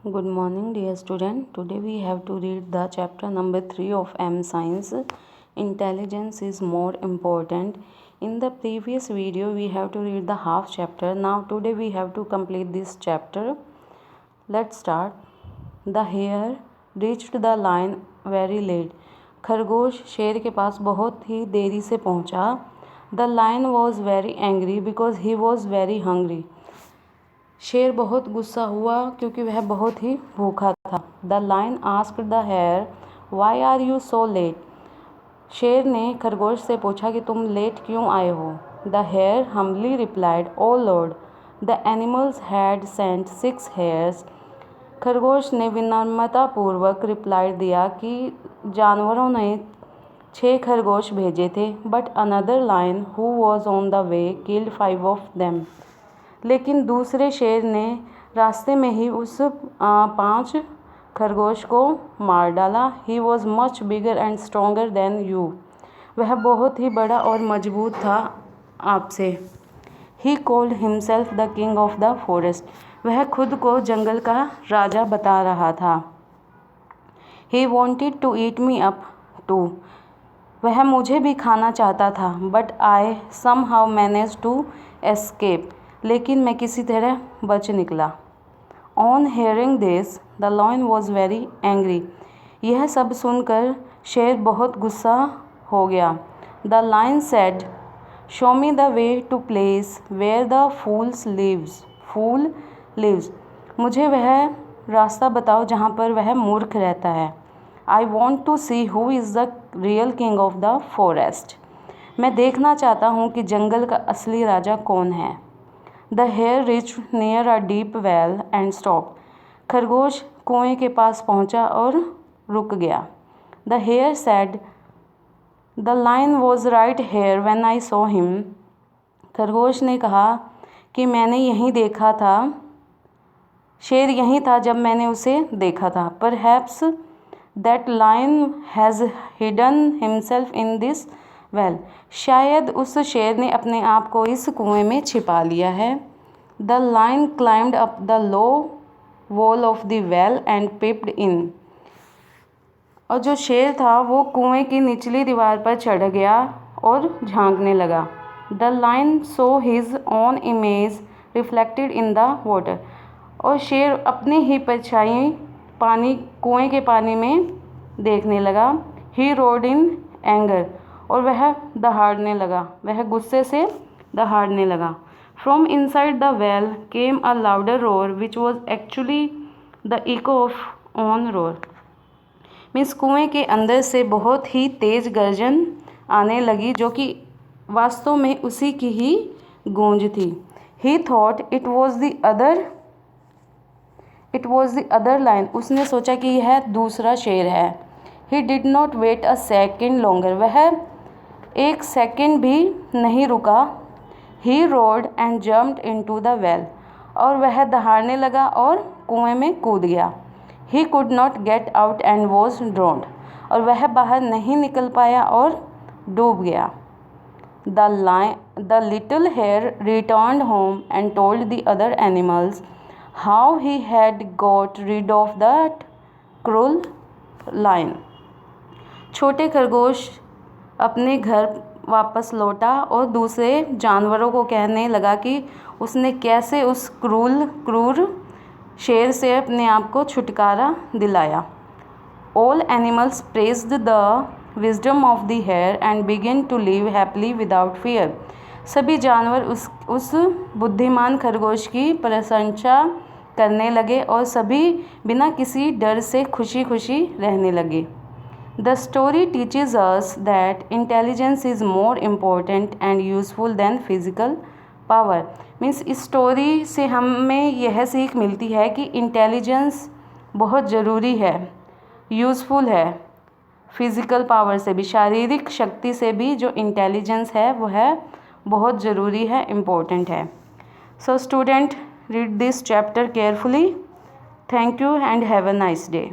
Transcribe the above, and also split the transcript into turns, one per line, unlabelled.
Good morning, dear student. Today we have to read the chapter number 3 of M Science. Intelligence is more important. In the previous video, we have to read the half chapter. Now, today we have to complete this chapter. Let's start. The hare reached the lion very late. खरगोश शेर के पास बहुत ही देरी से पहुंचा. The lion was very angry because he was very hungry. शेर बहुत गुस्सा हुआ क्योंकि वह बहुत ही भूखा था. The lion asked the hare why are you so late. शेर ने खरगोश से पूछा कि तुम लेट क्यों आए हो. The hare humbly replied, O lord, the animals had sent 6 hares. खरगोश ने विनम्रतापूर्वक रिप्लाई दिया कि जानवरों ने 6 खरगोश भेजे थे. But another lion who was on the way killed 5 of them. लेकिन दूसरे शेर ने रास्ते में ही उस 5 खरगोश को मार डाला. He was much bigger and stronger than you. वह बहुत ही बड़ा और मजबूत था आपसे. He called himself the king of the forest. वह खुद को जंगल का राजा बता रहा था. He wanted to eat me up too. वह मुझे भी खाना चाहता था. But I somehow manage to escape. लेकिन मैं किसी तरह बच निकला. On hearing this the lion was very angry. यह सब सुनकर शेर बहुत गुस्सा हो गया. The lion said, show me the way to place where the fool lives. मुझे वह रास्ता बताओ जहाँ पर वह मूर्ख रहता है. I want to see who is the real king of the forest. मैं देखना चाहता हूँ कि जंगल का असली राजा कौन है. The hare reached near a deep well and stopped. खरगोश कुएं के पास पहुंचा और रुक गया. The hare said, the lion was right here when I saw him. खरगोश ने कहा कि मैंने यहीं देखा था. शेर यहीं था जब मैंने उसे देखा था. Perhaps that lion has hidden himself in this well. शायद उस शेर ने अपने आप को इस कुएं में छिपा लिया है. The lion climbed up the low wall of the well and peeped in. और जो शेर था वो कुएं की निचली दीवार पर चढ़ गया और झांकने लगा. The lion saw his own image reflected in the water. और शेर अपनी ही परछाई कुएं के पानी में देखने लगा. ही रोड इन एंगर. और वह दहाड़ने लगा. वह गुस्से से दहाड़ने लगा. From inside the well came a louder roar which was actually the eco of on roar. Means कुएं के अंदर से बहुत ही तेज गर्जन आने लगी जो कि वास्तव में उसी की ही गूंज थी. He thought it was the other lion. उसने सोचा कि यह दूसरा शेर है. He did not wait a second longer. वह एक सेकेंड भी नहीं रुका. He roared and jumped into the well. और वह दहाड़ने लगा और कुएं में कूद गया. He could not get out and was drowned. और वह बाहर नहीं निकल पाया और डूब गया. The little hare returned home and told the other animals how he had got rid of that cruel lion. छोटे खरगोश अपने घर वापस लौटा और दूसरे जानवरों को कहने लगा कि उसने कैसे उस क्रूर शेर से अपने आप को छुटकारा दिलाया. All animals praised the wisdom of the hare and began to live happily without fear. सभी जानवर उस बुद्धिमान खरगोश की प्रशंसा करने लगे और सभी बिना किसी डर से खुशी खुशी रहने लगे. The story teaches us that intelligence is more important and useful than physical power. Means इस स्टोरी से हमें यह सीख मिलती है कि इंटेलिजेंस बहुत ज़रूरी है, यूज़फुल है. फिज़िकल पावर से भी, शारीरिक शक्ति से भी जो इंटेलिजेंस है वो है बहुत ज़रूरी है, इम्पोर्टेंट है. So student, read this chapter carefully. Thank you and have a nice day.